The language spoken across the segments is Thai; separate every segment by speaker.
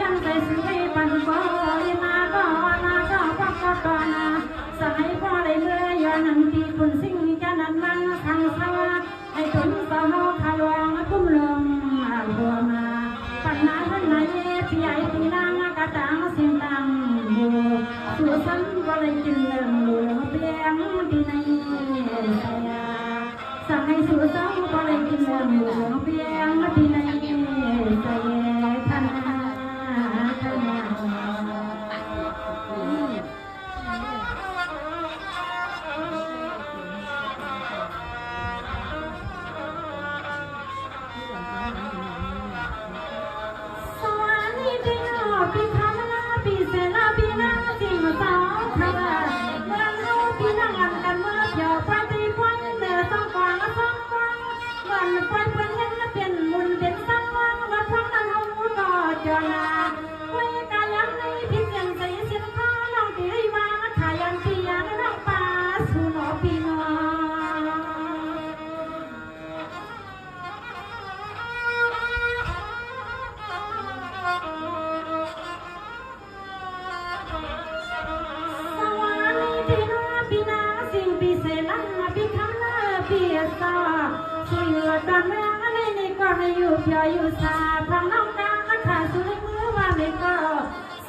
Speaker 1: ยังใจสุยปันก็นาก็ปักก็ตอนาสายพ่อได้เมื่อยานังตีคุณสิ่งจะนันมันขังสวะให้ตุนสาวขลวงคุ้มลงบัวมาปัญหาท่านไหนพี่ใหญ่พี่นางกระจางเสียงดังบัวสู่สันก็เลยกินเรื่องบัวเพียงที่ในสั่งให้สู่สันก็เลยกินเรื่องบัวเพียงที่ในใจท่านพี่ทำนาพี่เสนาพี่นางจริงสาวทว่าเมื่อเราพี่นั่งอันกันเมื่อเที่ยวไปตีควันเนื้อต้องกวางต้องกวางวันไปเป็นเห็นเป็นมุนเป็นสังวังมาพักนั่งเอาก็เจอนาไว้กายังในพี่เสียงใส่เสียงข้าน้องตีได้มาถ่ายยันพี่ยันน้องป่าสู่หนอพี่น้องช่วยเหลือตอนแม่ในก็ให้อยู่เพียอยู่สาพังน้องกลางขาสุดมือว่าไม่ก็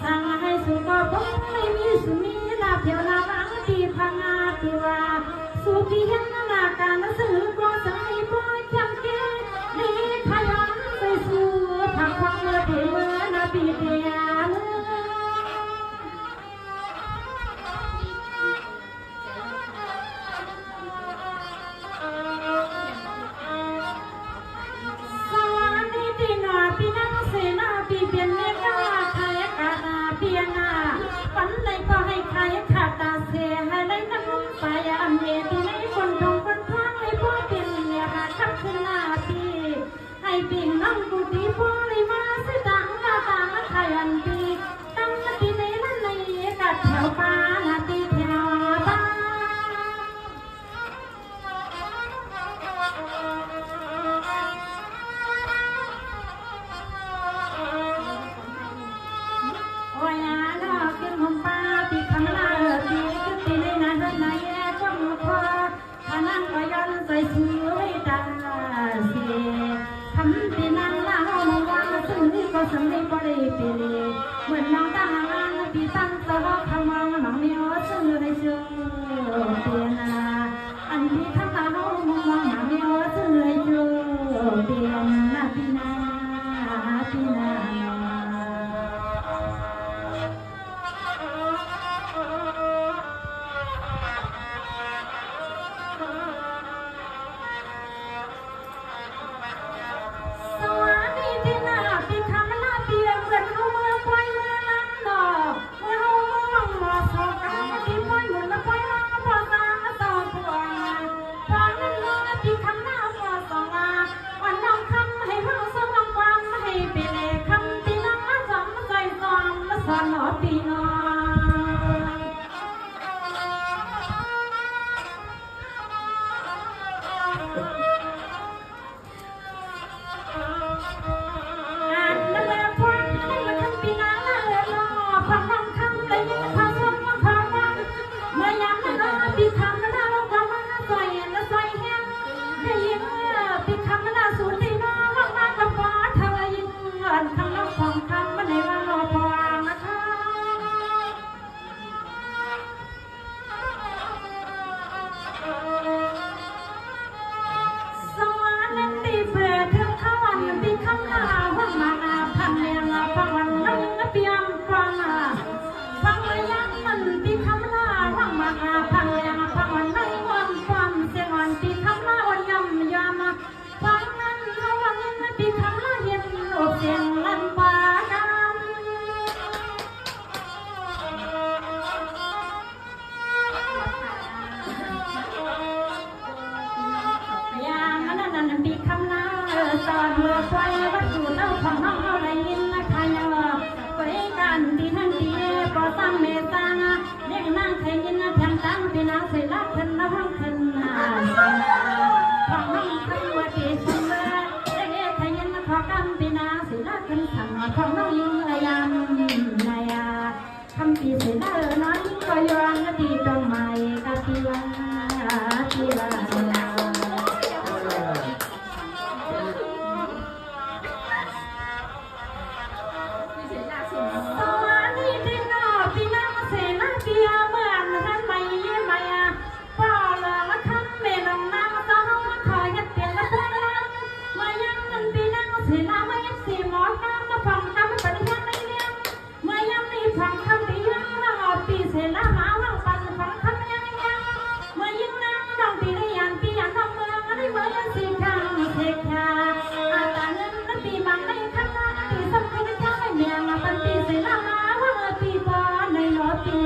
Speaker 1: สั่งให้สุก็บ่ไม่มีสุมีลาเพียวลาบางทีพังอาตัวสุพี่เห็นหน้าการสื่อก็สั่งให้บ่จำเกนี่ขยันไปสู่ผักความเมื่อเดือนนาปีเดียพี่นั่งเสนาพี่เปลี่ยนเมฆาใครกาลาเพียนาฝันในก็ให้ใครขาดตาเสียให้ได้น้ำสายอันเย็นที่ไม่คนทงคนทางให้พ่อเป็นเนี่ยค่ะขับขึ้นหน้าพี่ให้ปิ่งนั่งกุฏิพ่อเลยมาสิตังหน้าตามาไทยอันพี่ตั้งนาทีในนั้นในกัดแถวป่านาทีแถวป่าพี่คำลาพี่คือพี่ในนั้นในแย่ก็มือพอถ้านั่งก็ย้อนใจสวยตาเสียทำพี่นั่งลาเอามาวางซึ่งนี่ก็สำเร็จก็ได้เปรียเหมือนน้องตาหางพี่ตั้งตัวคำว่าน้องมีอ้อซึ่งได้เชื่อเปียนาอันพี่ข้างตาเอามาวางน้องมีอ้อซึ่งได้เชื่อเปียนาพี่นาพี่นาพี่น้องอ่านแล้วมาฟังให้มาทำปีนาแล้วรอฟังน้องคำเลยพาส่งมาพาวันเมื่อยามนั้นพี่คำนั้นเราความมันสวยและสวยแห้งได้ยินพี่คำนั้นสูดที่น้องว่างมากับฟ้าเธอยิงอันคำน้องของคำมันในว่ารอพอเสียงลั่นป่าดำอย่างนั้นปีคำนาสอนเมื่อไฟวัดสูตรเอาของน้องเอาอะไรยินนะคะยอไปกันดีนั่นดีก็ตั้งเมตตาเรียกนางไทยยินแทงตั้งพี่นางใส่ลักขึ้นแล้วห้องขึ้นของน้องขึ้นวัดดีสมบูรณ์เรียกไทยยินขอกำพี่นางใส่ลักขึ้นขังของน้องยิงระยะ เสนาน้อยก็ย้อนตีตรงไม้กะทีละทีละสวัสดีพี่น้องพี่น้องเสนาเปียเมื่อท่านไม่ไม่พ่อเลิกทำเมลงน้ำต้องคอยยัดเตียนละพลังมายังเงินพี่น้องเสนาไม่ยัดสีหมอนน้ำมาฟังคำปฏิญาณในเรื่องเมื่อยังมีฟังคำที่ยังละอปีเสนามาวังปันฟังคำยังเมื่อยังนั่งน้องปีได้ยันปียันทำเมืองได้เมื่อยังสีคำเสกชาอาตาเงินนั้นปีบังในข้างหน้าปีสำคัญที่ให้เมียมาปันปีเสนามาว่าปีปอในหนอปี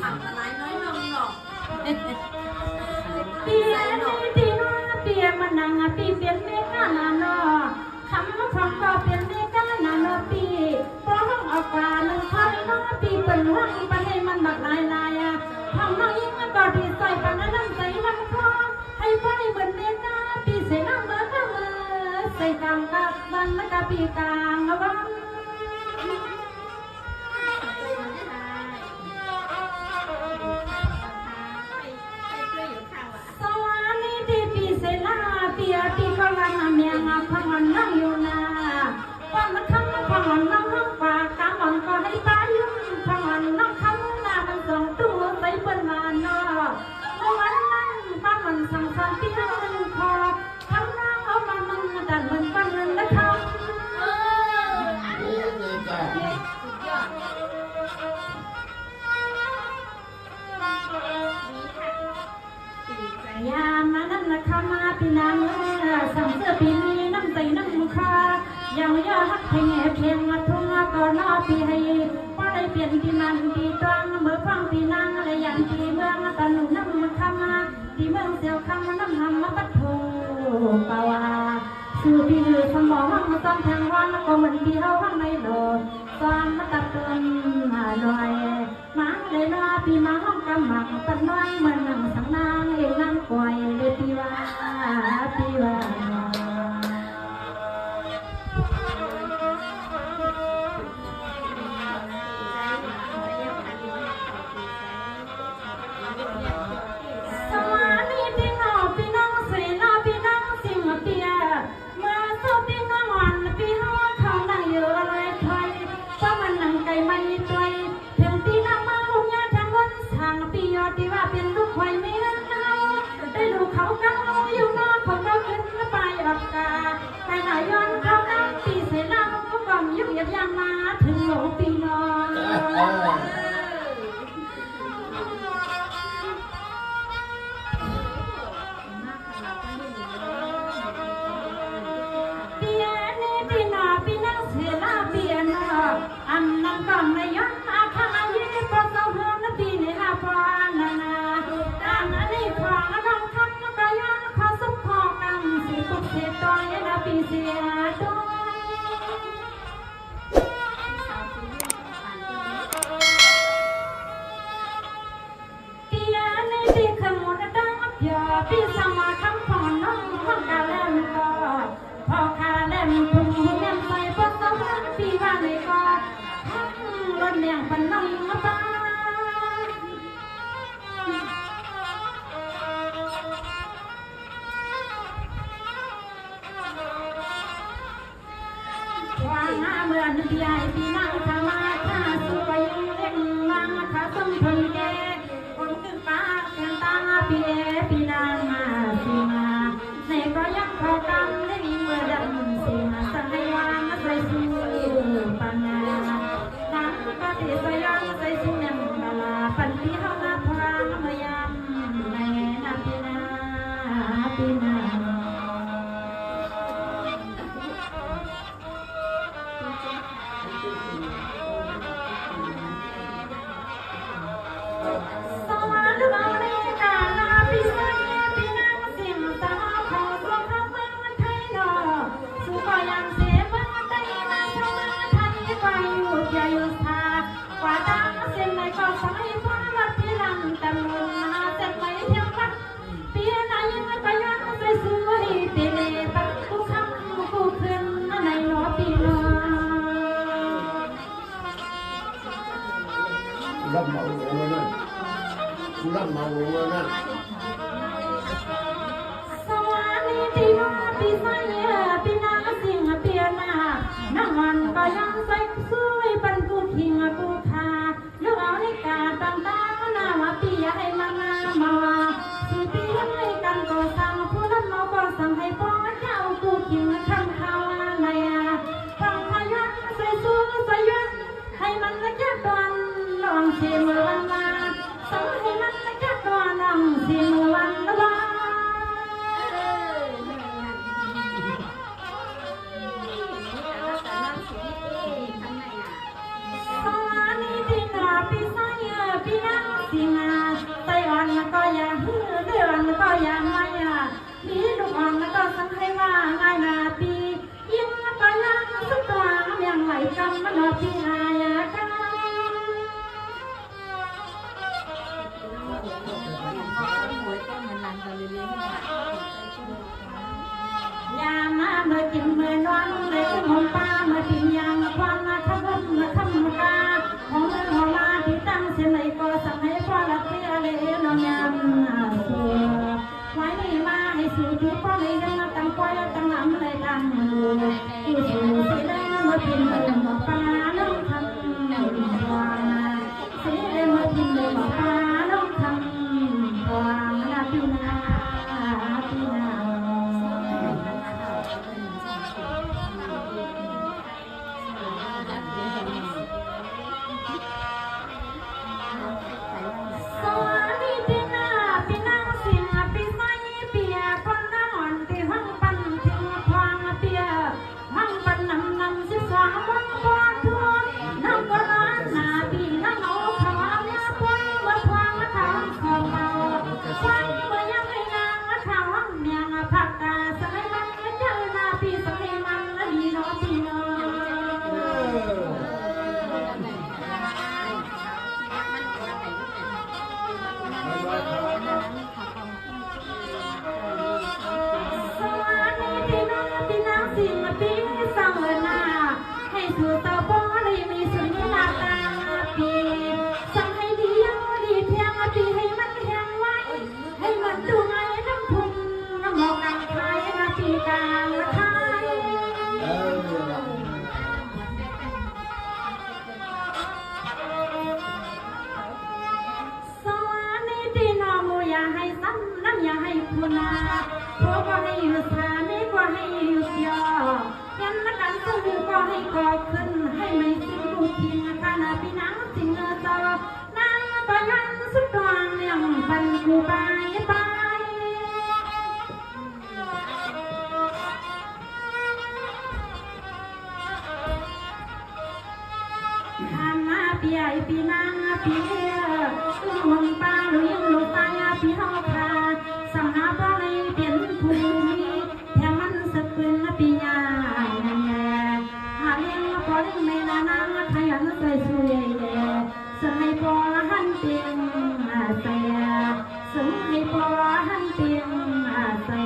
Speaker 2: สับอะไรน้อยนมหรอก
Speaker 1: เปียนี่ตีน้อยเปียมันนังปีเปลี่ยนเมฆนาโนคำว่าฟังก็เปลี่ยนเมฆนาโนปีเพราะห้องอากาศมันคอยน้องปีเป็นห้องปันให้มันบักลายลายห้องน้องยิ่งก็ดีใส่ปันน้ำใส่ลำคอให้พ่อได้เหมือนเมฆปีเสนาเมื่อก็มือใส่กลางกับวันและกับปีกลางวัน สวัสดีที่ปีเสนาเปียปีกำลังเมียงพังวันนั่งอยู่นาวันมันคำมันพังวันนั่งห้องฝากกำมันก็ให้ป้ายุ่งพังวันนั่งคำหน้ามันส่งตัวใส่เปิ้นมาเนาะเมื่อวันนั้นป้ามันสั่งสอนที่นั่งคอคำนั่งเอามามันดันมันปั้นเงินและคำยามมานั่นนะข้ามาปีนางสั่งเสื้อปีนี้น้ำใจน้ำคาอย่างยอดเพลงเพลงมาทุ่งก็นอปีให้พอได้เปลี่ยนปีมันปีตรังเมื่อฟังปีนางอะไรอย่างปีเมืองตะลุน้ำข้ามาปีเมืองเสียวคำน้ำหำมาปัดโถป่าวาสู่ปีเหลือสมองห้องมาซ้อมแทงวันก็เหมือนปีเฮาห้องในโดดซ้อมมาตัดต้นมาลอยมาเลยนอปีมาห้องกำหมักปัดน้อยเหมือนหนังสังนางเองนั่งปล่อยเลยปีว่าปีว่าสวัสดีพี่น้องพี่น้องเสนาพี่น้องสิงห์เปียเมื่อสุดพี่น้องวันพี่น้องเขานั่งเยอะเลยถอยเพราะมันนั่งไกลไม่ตัวเพียงตีน้ำมาหุ่นยาทางวันทางปียอดที่ว่าเป็นลูกควายไม่รักเราได้ดูเขากังอยู่นอนผมก็ขึ้นไปออกกาไปหน่อยย้อนเขานั่งปีเสนาก็กล่อมยุ่งยับยั้งมาถึงหลงปีนอนปีนาปีนังเสนาเปียนอันนังก็ไม่ย้อนอาคายีพอเขาเฮือนปีในลาพานานาอันนี้พอน้องคันก็ย้อนขอสุขขอกันสิปุกเสียตัวยันปีเสียตัวปีนี้ปีขมุนดังเปียปีสมาคำพอน้องห้องกาแลมก็พอคาเล่มทุ่งเล่มใส่ปะต้องปีบ้านในก็ทั้งรถเลี้ยงปันน้องมาบ้านวางหน้าเมื่อนึกใหญ่ปีนั่งทำมาข้าสู้ไปยังเล่นวางขาส้มทนแก่คนขึ้นฟ้าเสียงตาปีปีนางมาสีมาในก็ยังพอกำได้มีเมื่อดำสีมาสั่งให้วางใส่สู้ปัญญาน้ำก็ตีใส่ยังใส่สู้ยังดาลาปันปีเขาหน้าพรางเมื่อยามในน้ำปีนาปีนาสวัสดีกาลาปีเสียปีนางเสียงตาขอตัวเขาเมืองไทยดอสู้ก็ยังเสียเมืองไทยมาชาวเมืองไทยไปอยู่ใจอยู่ทากว่าตาเสียงในก็สมัยฟ้าวัดที่ลำตะลุนหาเส้นไปเที่ยววัดปีไหนยังไปย้อนไปซื้อให้ปีเล่ปักทุกคำ
Speaker 3: คุณรับเมาลงแล้วนั่น
Speaker 1: สวานีปีมาปีไซปีนาสิงเปียนานังวันก็ยังใส่สวยปันกูคิงกูทาเลือกเอาในกาต่างๆนาว่าปีให้มามาสิปีให้กันก็สั่งผู้รับเมาก็สั่งให้ป้องเจ้ากูคิงทำข่าวในทำพยันใส่สู้ใส่ยันให้มันละแค่ตอนลองเสียมือวันมาสั่งให้มันละแค่ตอนลองเสียมือวันละวัน สวานีปีนาปีไซปีนังสิงาไตอ่อนก็อย่าหื้อเดือนก็อย่าไม่มีลูกอ่อนก็สั่งให้ว่าง่ายนาปียิ่งก็ยังสุดตัวยังไหลกำมันปีนายกันยามาเมื่อกินเมื่อนอนเลยหอมป้าเมื่อกินยางควันมาทำบุญมาทำกาของเงินของมาที่ตั้งเสียไหนก็สั่งให้พ่อรับเพื่อเลยน้องยามสัวไว้นี่มาให้สู่ที่พ่อเลยยังมาตั้งก้อยตั้งหลังเลยตั้งมือที่สู่ที่ได้เมื่อกินเมื่อหอมป้าน้องทำวางเสียเมื่อกินเมื่อหอมป้าน้องทำวางนาปีนาปีนา สวานีปีนาปีนังสิงปีไซเปียพันนอนที่ห้องปันถึงพวางเปียห้องปันนำสิสวาวันวานทัวน้ำก็ร้านนาปีนั่งเอาขวานยาปวยเมื่อพวางทางขอเมาควันเมื่อยังไม่นางข่าวห้องเมียงผักกาสมัยมันเจอนาปีสมัยมันดีน้องปีน้องสวานีปีนาปีนังสิงปีสังเวนาให้สู่ตาบอได้มีสุญญาตาปีสั่งให้ดีดีเพียงปีให้มันแข็งไว้ให้มันดูไงน้ำพุ่งน้ำหมอกน้ำไทยน้ำปีกลางไทย สวานีปีนอมูอย่าให้ซ้ำน้ำอย่าให้คุณาเพราะก็ให้อยู่สามีก็ให้อยู่เสียยันละกันสู้ก็ให้ก่อขึ้นให้ไม่สิ้นลูกทิ้งกันปีนังสิงเจ้านางปะยันสุดกลางเลี้ยงปันกูไปไปทำมาปีไอปีนางปีตุ้งหงปลาหรือยังลูกตายปีเฮาคาสังหาปลาในเปลี่ยนภูมิแถมมันสะปืนปียาแน่หาเลี้ยงพอเลี้ยงไม่นานางขยันใส่สุยสมัยพอหันเตียงใส่สมัยพอหันเตียงใส่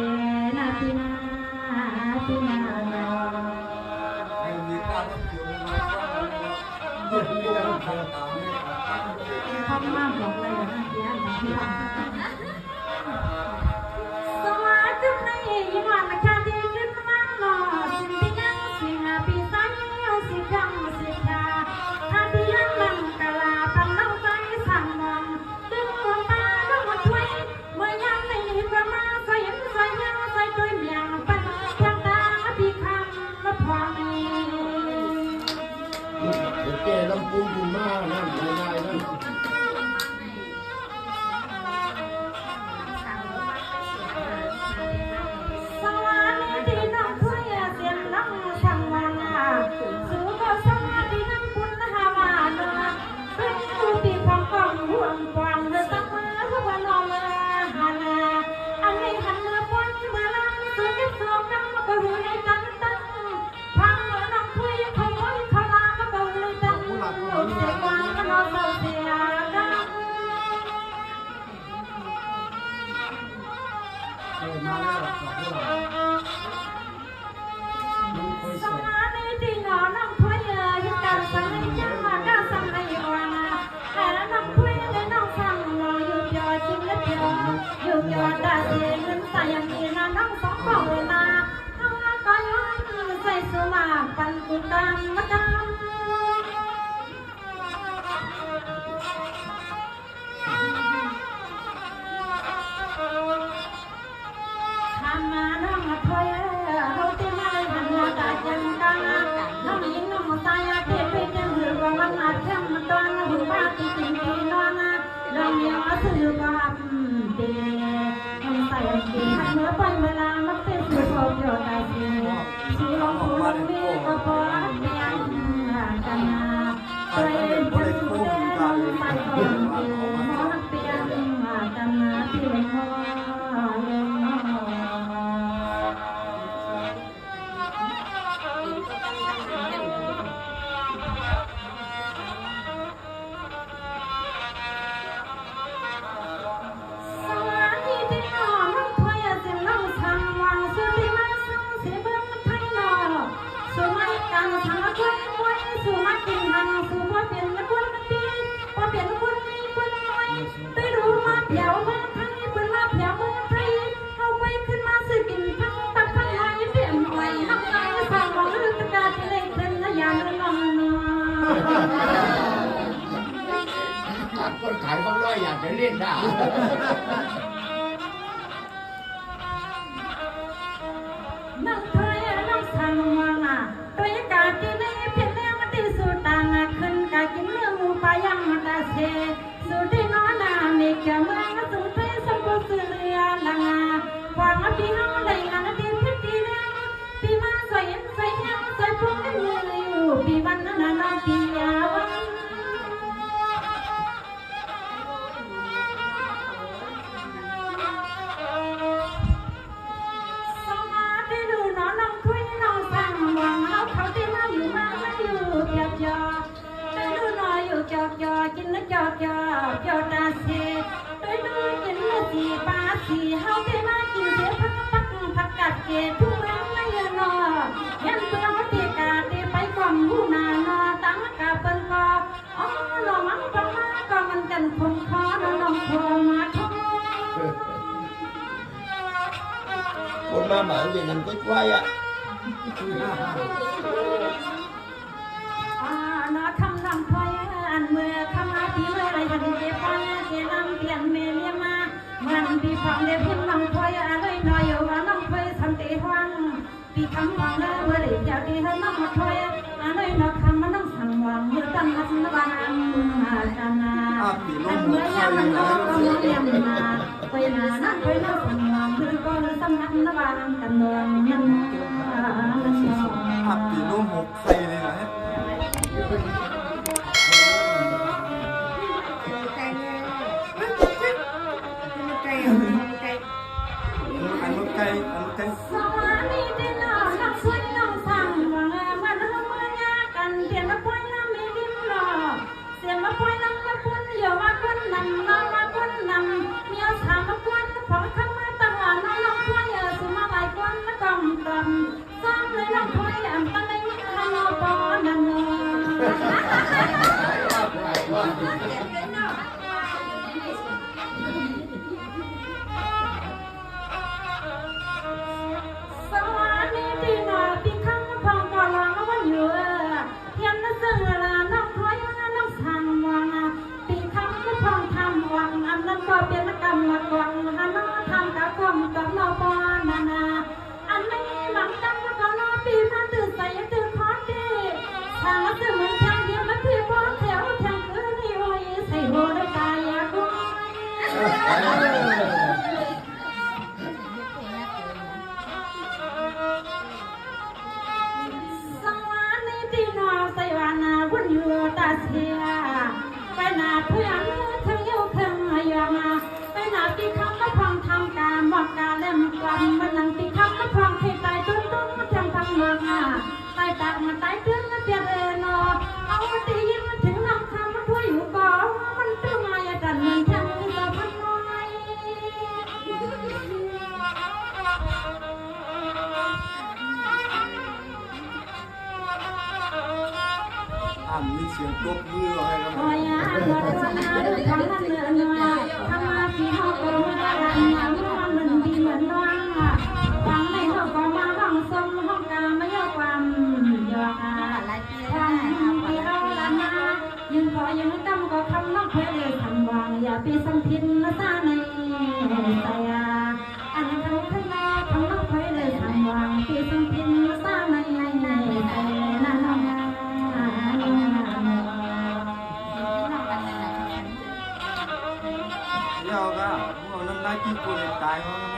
Speaker 1: นาปีนาปีนา
Speaker 3: มีการรับผิดชอบเรื่องการตามไม่ขาด
Speaker 1: พ่อมาบอกเลยนะเดี๋ยวสวัสดีในยิ่งวันละแค่ที่ขึ้นมาหล่อสิ่งที่ยังสิ่งปีศาจยังสิ่งยังสิ่งตาถ้าที่ยังมันกะลาตั้งน้ำใจสั่งมองดึงหัวตาดึงหัวช่วยเมื่อยังในกระมาใส่ยังใส่ยังใส่ด้วยเมียงปันยังตาปีคำละพอมี
Speaker 3: เดี๋ยวแกลำปูอยู่มากนั่นไม่ได้นั่น
Speaker 1: ดียวอยู่ยอดได้เสียเงินใส่ยังมีนะน้องสองของเวลาเขาก็ย้อนใส่สมาปันกุกรรมมาดำทำมาน้องถอยเขาที่มาหันมาตาจังกาน้องยิงน้องตายเทพจังหรือว่าวันอาทิตย์มันตอนหุ่นบ้าที่จริงที่นอนน้องยังมาซื้อความดีน้องใส่ดีหันเมื่อไปเวลามันเป็นสุดโต่งยอดได้ดีชีลองพูดมีก็พอเพียงกันนะไปจะสู้ได้ไปก่อนดีมองเพียงกันนะที่หอ
Speaker 3: คนขายบางร้อยอยากจะเล่นได้
Speaker 1: นั่งถอยนั่งสั่งมาตัวกาจีนี่เพียงแค่มาตีสุดต่างขึ้นกากินเนื้อหมูปลาย่างมาตาเสสุดที่นอนนามีแก่เมืองสุดที่สมบูรณ์เรือลังวางมาพี่น้องได้งานดีพิธีเรื่องพี่มาใส่ใส่แห้งใส่พวกนี้มืออยู่พี่วันนั้นน้องพี่ยาวันกินแล้วจอดตาเสียไปดูกินแล้วสีปลาสีเฮาไปมากินเสียพักกัดเกศทุกเรื่องไม่เยอะนอยันเปลืองตีกาตีไปก่อนผู้นานอตั้งกาเปิ้นกออ๋อหน่อมังปมาก็มันกันคงคอน้องพอมาท้อง
Speaker 4: คนมาหมาอย่างนั้นก็ไหวอ่ะ
Speaker 1: น้าทำลำพอยอันเมื่อคำอาทิเมื่อไรกันเจ็บพอยเสียลำเปลี่ยนเมียมามันปีฟังเดียพิมพ์ลำพอยอะไรน้อยอยู่ว่าน้องพอยทำตีห้องปีคำฟังแล้วเมื่อไรจะตีให้น้องมาพอยอะไรน้องคำมันน้องสั่งวางมือตั้งอัศนบานจันนาอันเมื่อยามมันก็ก็มือเลี้ยงนาไปนาน้องพอยน้องสั่งวางมือก็ตั้งอัศนบานกันเมืองนั้น
Speaker 5: อับปีนุ่มหกใครเลยนะอันลูกไก่
Speaker 1: สวัสดีที่น้องนักสวยน้องสั่งว่าวันละเมื่อยากันเสียมาป่วยน้ำมีดิมหล่อเสียมาป่วยน้ำมาปุ่นอย่าว่าคนนำน้องมาคนนำมีเอาถามมาป่วยพอทำมาตั้งวันน้องป่วยสุมาหลายคนละกำกำซ้ำเลยน้องป่วยอันตั้งในนี้ข้างนอกปอนันเนาก็เป็นกรรมมากวังหาน้อทำกับกรรมกับนอปอนานาอันนี้หลังตั้งมาก่อนนอปีมาตื่นใส่ตื่นพอดีทางตื่นเหมือนทางเดียวมาที่บอแถวทางคืนนี่โอ้ยใส่โบได้ตายอยากรู้สังวานีที่นอใส่วานาวุ่นอยู่ตาเสียไปนาเพื่อนทั้งเยี่ยวทั้งยามาไปนาปีคำก็พองทำการมอกการเล่มกลัมมันนังปีคำก็พองให้ตายตุ้มมาทำพังเมืองตายตากมาตายเตือนมาเจริญเอาตียิ้มถึงน้องทำมาทั่วอยู่ก่อมันตื้อมาอย่าดันมันแทงมือต่อพันน้อย
Speaker 5: มีเสียงตบมืออะไรกัน
Speaker 1: โอ้ยอาบอดว่าอาดูทำนั่นเนื้อทำมาพี่ห้องก็ ปีสัมพินละซาในสายอันเขาขึ้นมาทำน้องคอยเลยทำวางปีสัมพินละซาในสายนั่นน้องน้อง
Speaker 5: เดี๋ยวก็พวกน้ำลายกินกูเลยตายเพราะมัน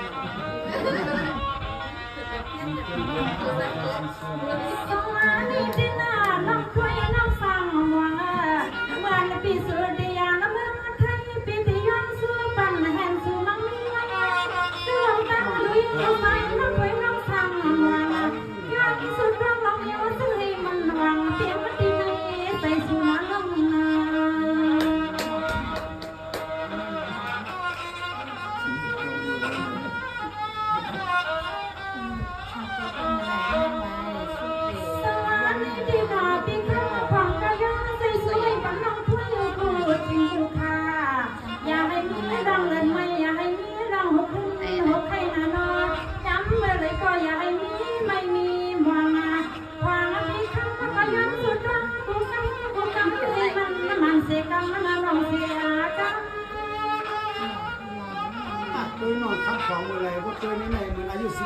Speaker 1: สวัสดีที่น่าน้องคอยน้องฟังว่าวันปีสุดยาละเมืองไทยปีที่ย้อนสู่ปันแห่งสู่มังมีเรื่องตั้งลุยเข้าไปน้องคอยน้องฟังว่าย้อนสุดร้องร้องอยู่ซึ่งให้มันหวังเพียงวันที่ไหนใส่สู่น้ำลงนา สวัสดีที่ดาปีข้าวของกระยาใส่สวยปันน้องถ้วยกูจริงอยู่ค่ะอย่าให้มีรังเล่นไม่อย่าให้มีรังหกขึ้นหกให้นาน้องจำไว้เลยก็อย่าให้มีไม่มีมวงมาความปีข้าวก็ยังสุดรักกูกำเลยมันเสียกำมันลองเสียกำ
Speaker 3: ตัวนอนทับของอะไรพวกตัวนี้ในมันอายุ17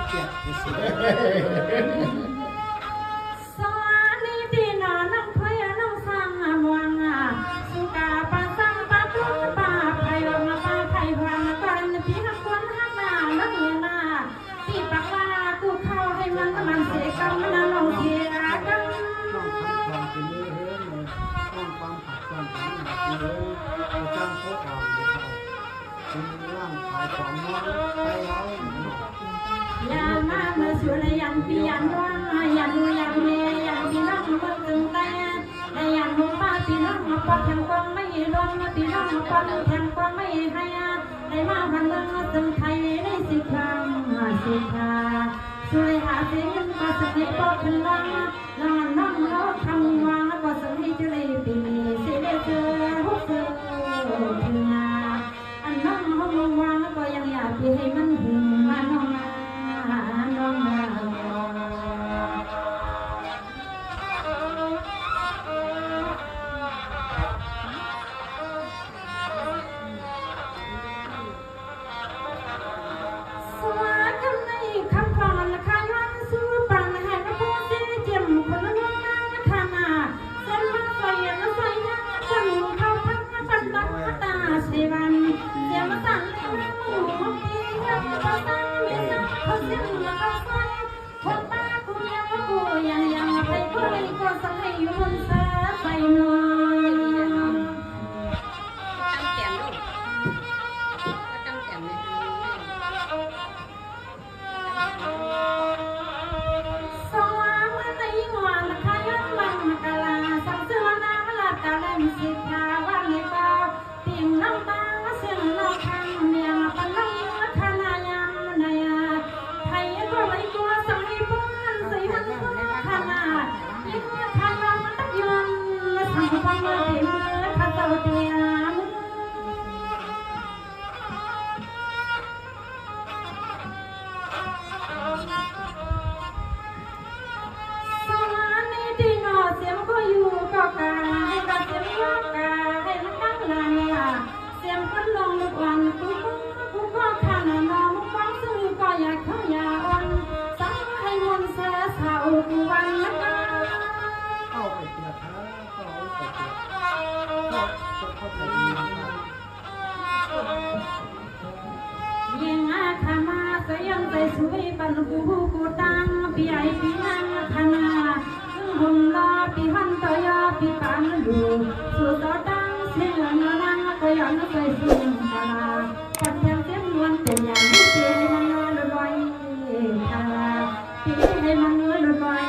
Speaker 1: สวัสดีที่น้องถ้วยน้องฟังมวงสุกาปาสังปาตุปาไพวงปาไพวังก่อนพี่นักคนหักหน้าลักเงินนาที่ปากว่ากูเข้าให้มันเสียกำมันลองเสียกำ
Speaker 3: น้องทับของเป็นเรื่องเลยน้องความผักความผักหนักเลยเอาจ้างโคตรอ่อนเลยเขาเป็นร่างขายของน้องไปแล้ว
Speaker 1: ยามาเมื่อสุรยันปียันร้องยันยันเมยันพี่น้องเมื่อตึงแต่ยันหัวป้าพี่น้องมาปอดแทงกวางไม่รวมพี่น้องมาปอดแทงกวางไม่ให้ได้มาพันเมืองตึงไทยได้สิครั้งสิคาสุริหาเสียงก็สักให้ปอดขึ้นน้องน้องเขาทำวางก็สักให้เจริญปีเสียเจอหุบเจอถึงอันน้องเขาวางก็ยังอยากให้มันถึงมาน้องน้องสวัสดีในคำพรขายวันสู้ปันแห่งพระเจ้าเจียมคนละน้องนางธนาเส้นมาใส่ยังใส่ยังคนเขาพักปันบักตาเสวันเจียมสั่งหมูมียังภาษามีสักเขาเสียงเขาใส่คนตากูยังไปกูเลยก็สักให้อยู่บนเสื้อใส่นอน
Speaker 2: ตั้งแต้มลูกก็ตั้งแต้มเลย
Speaker 1: สว่างในวันขยันวันกะลาสังเสือนาลากะเลมสิทาวันในป่าพิมน้ำตาเสียงนกทางเมียปันน้องขณะยามนายไทยก็เลยตัวสังให้ป้อนใส่มันขนาดยิ่งทางเรามันตักยนสังฟังมาเห็นข้าเจ้าเตียม สวัสดีที่นอเสียงก็อยู่ก็กาให้กับเสียงว่ากาให้มันตั้งลายเสียงคนลงลึกวันกูก็ข้างนอมุกฟังซึ่งก็อยากเข้ายาอ่อนสังให้มนต์เสือสาวกูวันละกา
Speaker 3: เข้าไปเกลือท้าเข้าไปเกลือเข้าไปดีนะครับ
Speaker 1: ยิงอาคามาเสียงใจสวยปันกูตังปีไอปีนังคณาซึ่งหุ่นรอปีหันต่อยอปีปันดูสุดต่อดังเสียงนังก็ย้อนไปเสียงตาปัดแทงเสียงนวลเป็นอย่างที่เสียงมันลอยคาปีให้มันลอย